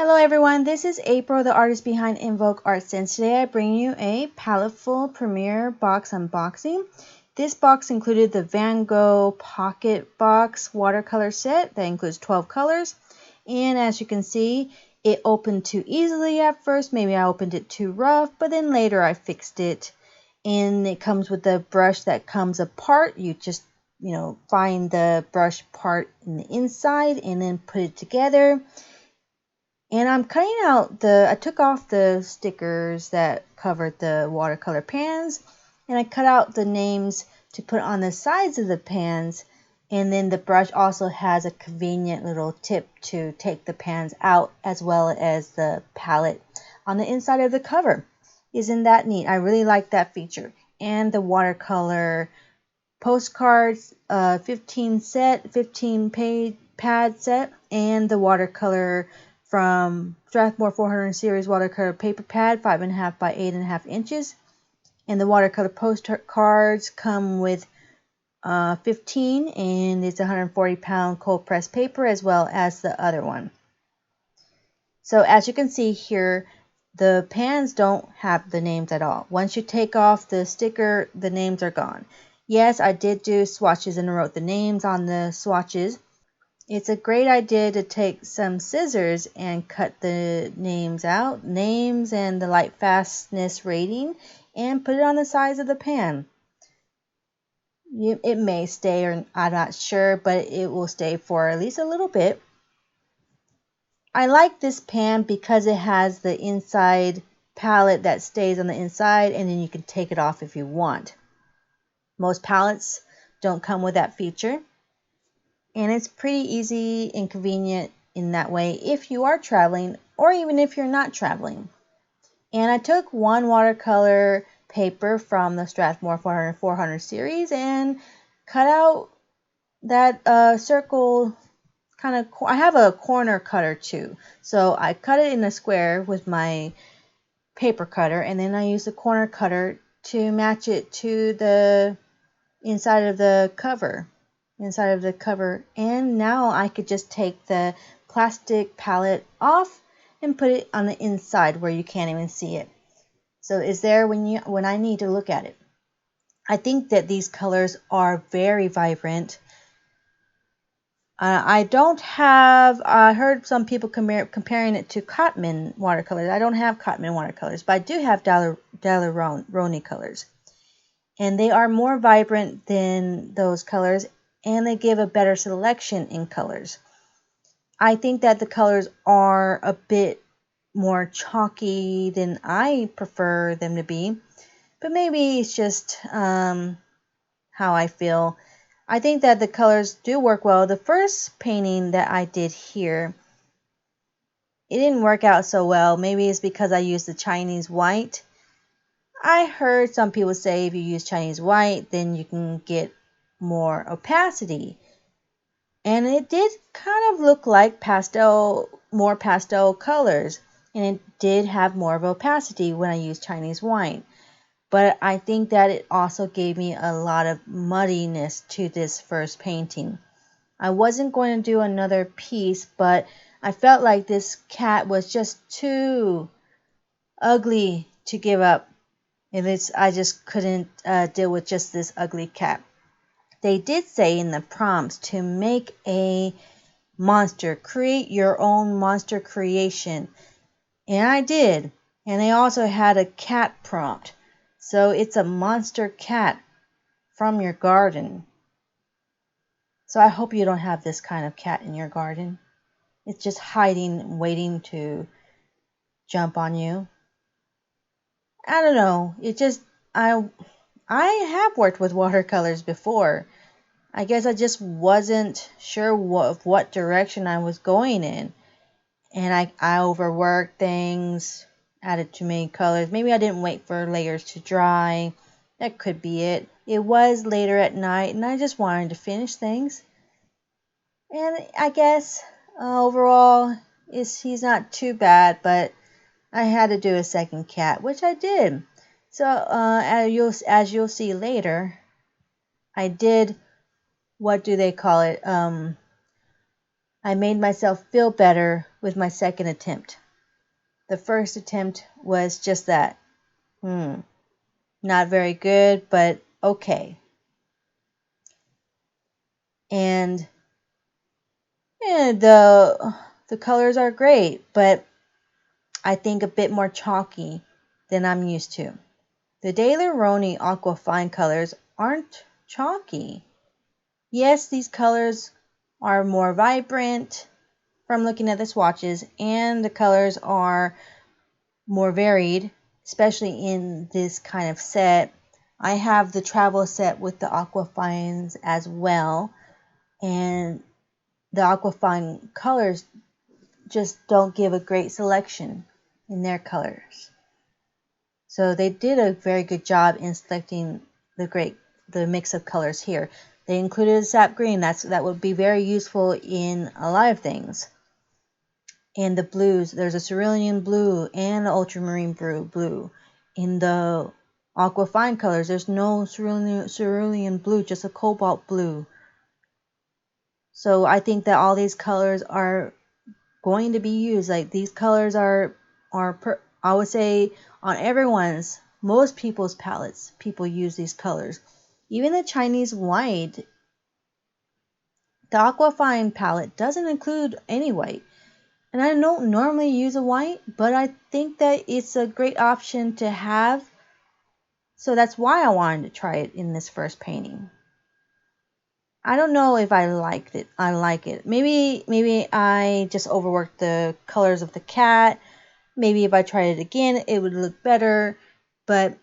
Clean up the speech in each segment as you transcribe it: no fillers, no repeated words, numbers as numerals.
Hello everyone, this is April, the artist behind InvokeArtSense. Today I bring you a Paletteful Premier Box unboxing. This box included the Van Gogh Pocket Box watercolor set that includes 12 colors. And as you can see, it opened too easily at first. Maybe I opened it too rough, but then later I fixed it. And it comes with a brush that comes apart. You just, find the brush part in the inside and then put it together. And I'm cutting out I took off the stickers that covered the watercolor pans, and I cut out the names to put on the sides of the pans. And then the brush also has a convenient little tip to take the pans out, as well as the palette on the inside of the cover. Isn't that neat? I really like that feature. And the watercolor postcards, 15 page pad set, and the watercolor from Strathmore 400 series watercolor paper pad, 5.5 by 8.5 inches. And the watercolor postcards come with 15, and it's 140-pound cold pressed paper, as well as the other one. So as you can see here, the pans don't have the names at all. Once you take off the sticker, the names are gone. Yes, I did do swatches and wrote the names on the swatches. It's a great idea to take some scissors and cut the names out, names and the light fastness rating, and put it on the sides of the pan. It may stay, or I'm not sure, but it will stay for at least a little bit. I like this pan because it has the inside palette that stays on the inside, and then you can take it off if you want. Most palettes don't come with that feature. And it's pretty easy and convenient in that way if you are traveling, or even if you're not traveling. And I took one watercolor paper from the Strathmore 400 series and cut out that circle kind of. I have a corner cutter too, so I cut it in a square with my paper cutter, and then I used the corner cutter to match it to the inside of the cover. And now I could just take the plastic palette off and put it on the inside where you can't even see it. So it's there when I need to look at it. I think that these colors are very vibrant. I heard some people comparing it to Cotman watercolors. I don't have Cotman watercolors, but I do have Daler-Rowney colors. And they are more vibrant than those colors, and they give a better selection in colors. I think that the colors are a bit more chalky than I prefer them to be, but maybe it's just how I feel. I think that the colors do work well. The first painting that I did here, it didn't work out so well. Maybe it's because I used the Chinese white. I heard some people say if you use Chinese white, then you can get more opacity. And it did kind of look like more pastel colors. And it did have more of opacity when I used Chinese white. But I think that it also gave me a lot of muddiness to this first painting. I wasn't going to do another piece, but I felt like this cat was just too ugly to give up. I just couldn't deal with just this ugly cat. They did say in the prompts to make a monster, create your own monster creation. And I did. And they also had a cat prompt. So it's a monster cat from your garden. So I hope you don't have this kind of cat in your garden. It's just hiding, waiting to jump on you. I don't know. I have worked with watercolors before. I guess I just wasn't sure what direction I was going in. And I overworked things, added too many colors. Maybe I didn't wait for layers to dry. That could be it. It was later at night, and I just wanted to finish things. And I guess overall, he's not too bad, but I had to do a second cat, which I did. So as you'll see later, I did, what do they call it? I made myself feel better with my second attempt. The first attempt was just that. Not very good, but okay. And yeah, the colors are great, but I think a bit more chalky than I'm used to. The Daler-Rowney Aqua Fine colors aren't chalky. Yes, these colors are more vibrant from looking at the swatches, and the colors are more varied, especially in this kind of set. I have the travel set with the Aqua Fines as well, and the Aqua Fine colors just don't give a great selection in their colors. So they did a very good job in selecting the mix of colors here. They included a sap green. That would be very useful in a lot of things. And the blues, there's a cerulean blue and an ultramarine blue. In the Aqua Fine colors, there's no cerulean blue, just a cobalt blue. So I think that all these colors are going to be used. Like, these colors are I would say on most people's palettes, people use these colors. Even the Chinese white, the Aqua Fine palette doesn't include any white. And I don't normally use a white, but I think that it's a great option to have. So that's why I wanted to try it in this first painting. I don't know if I liked it. I like it. Maybe I just overworked the colors of the cat. Maybe if I tried it again, it would look better. But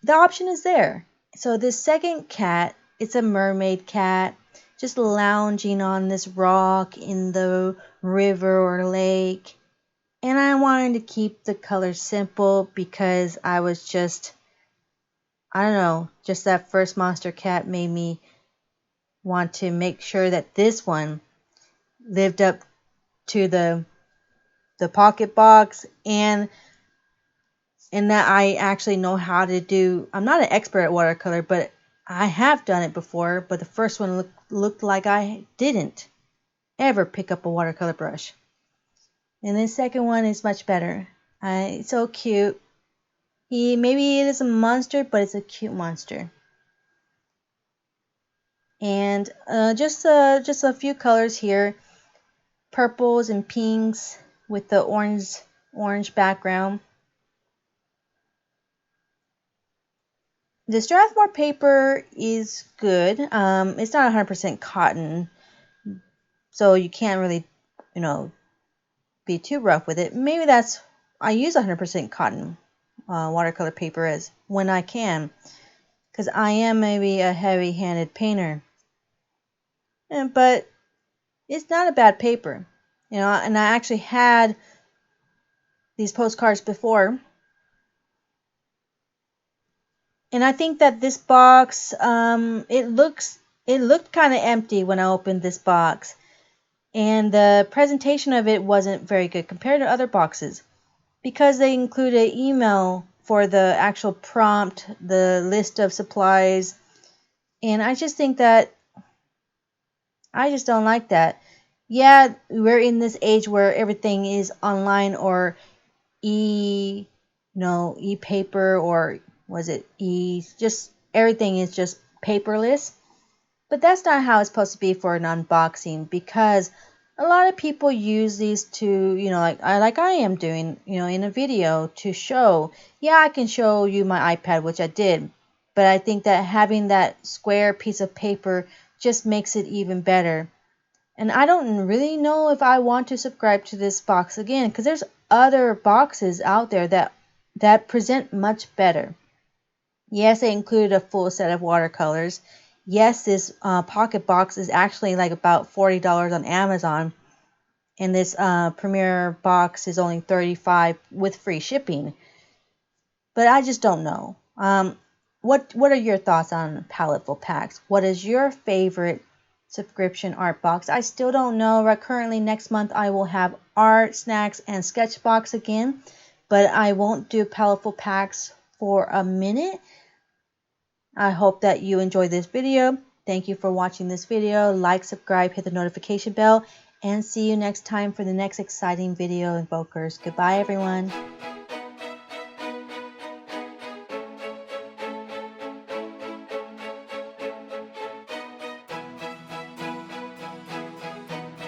the option is there. So this second cat, it's a mermaid cat, just lounging on this rock in the river or lake. And I wanted to keep the colors simple because I was just, I don't know, just that first monster cat made me want to make sure that this one lived up to the pocket box, and that I actually know how to do. I'm not an expert at watercolor, but I have done it before. But the first one looked like I didn't ever pick up a watercolor brush. And the second one is much better. It's so cute. Maybe it is a monster, but it's a cute monster. And just a few colors here, purples and pinks with the orange background. The Strathmore paper is good. It's not 100% cotton, so you can't really, be too rough with it. Maybe I use 100% cotton watercolor paper as when I can, because I am maybe a heavy-handed painter. But it's not a bad paper, and I actually had these postcards before. And I think that this box, it looked kind of empty when I opened this box. And the presentation of it wasn't very good compared to other boxes, because they include an email for the actual prompt, the list of supplies. And I just think that I just don't like that. Yeah, we're in this age where everything is online or e-paper, or was it just everything is just paperless. But that's not how it's supposed to be for an unboxing, because a lot of people use these to, like I am doing, in a video to show. Yeah, I can show you my iPad, which I did. But I think that having that square piece of paper just makes it even better. And I don't really know if I want to subscribe to this box again, because there's other boxes out there that present much better. Yes, they include a full set of watercolors. Yes, this pocket box is actually like about $40 on Amazon, and this Premier box is only $35 with free shipping. But I just don't know. What are your thoughts on Paletteful Packs? What is your favorite subscription art box? I still don't know. Right, currently next month I will have art, snacks, and sketch box again, but I won't do Paletteful Packs for a minute. I hope that you enjoyed this video. Thank you for watching this video. Like, subscribe, hit the notification bell, And see you next time for the next exciting video, Invokers. Goodbye, everyone.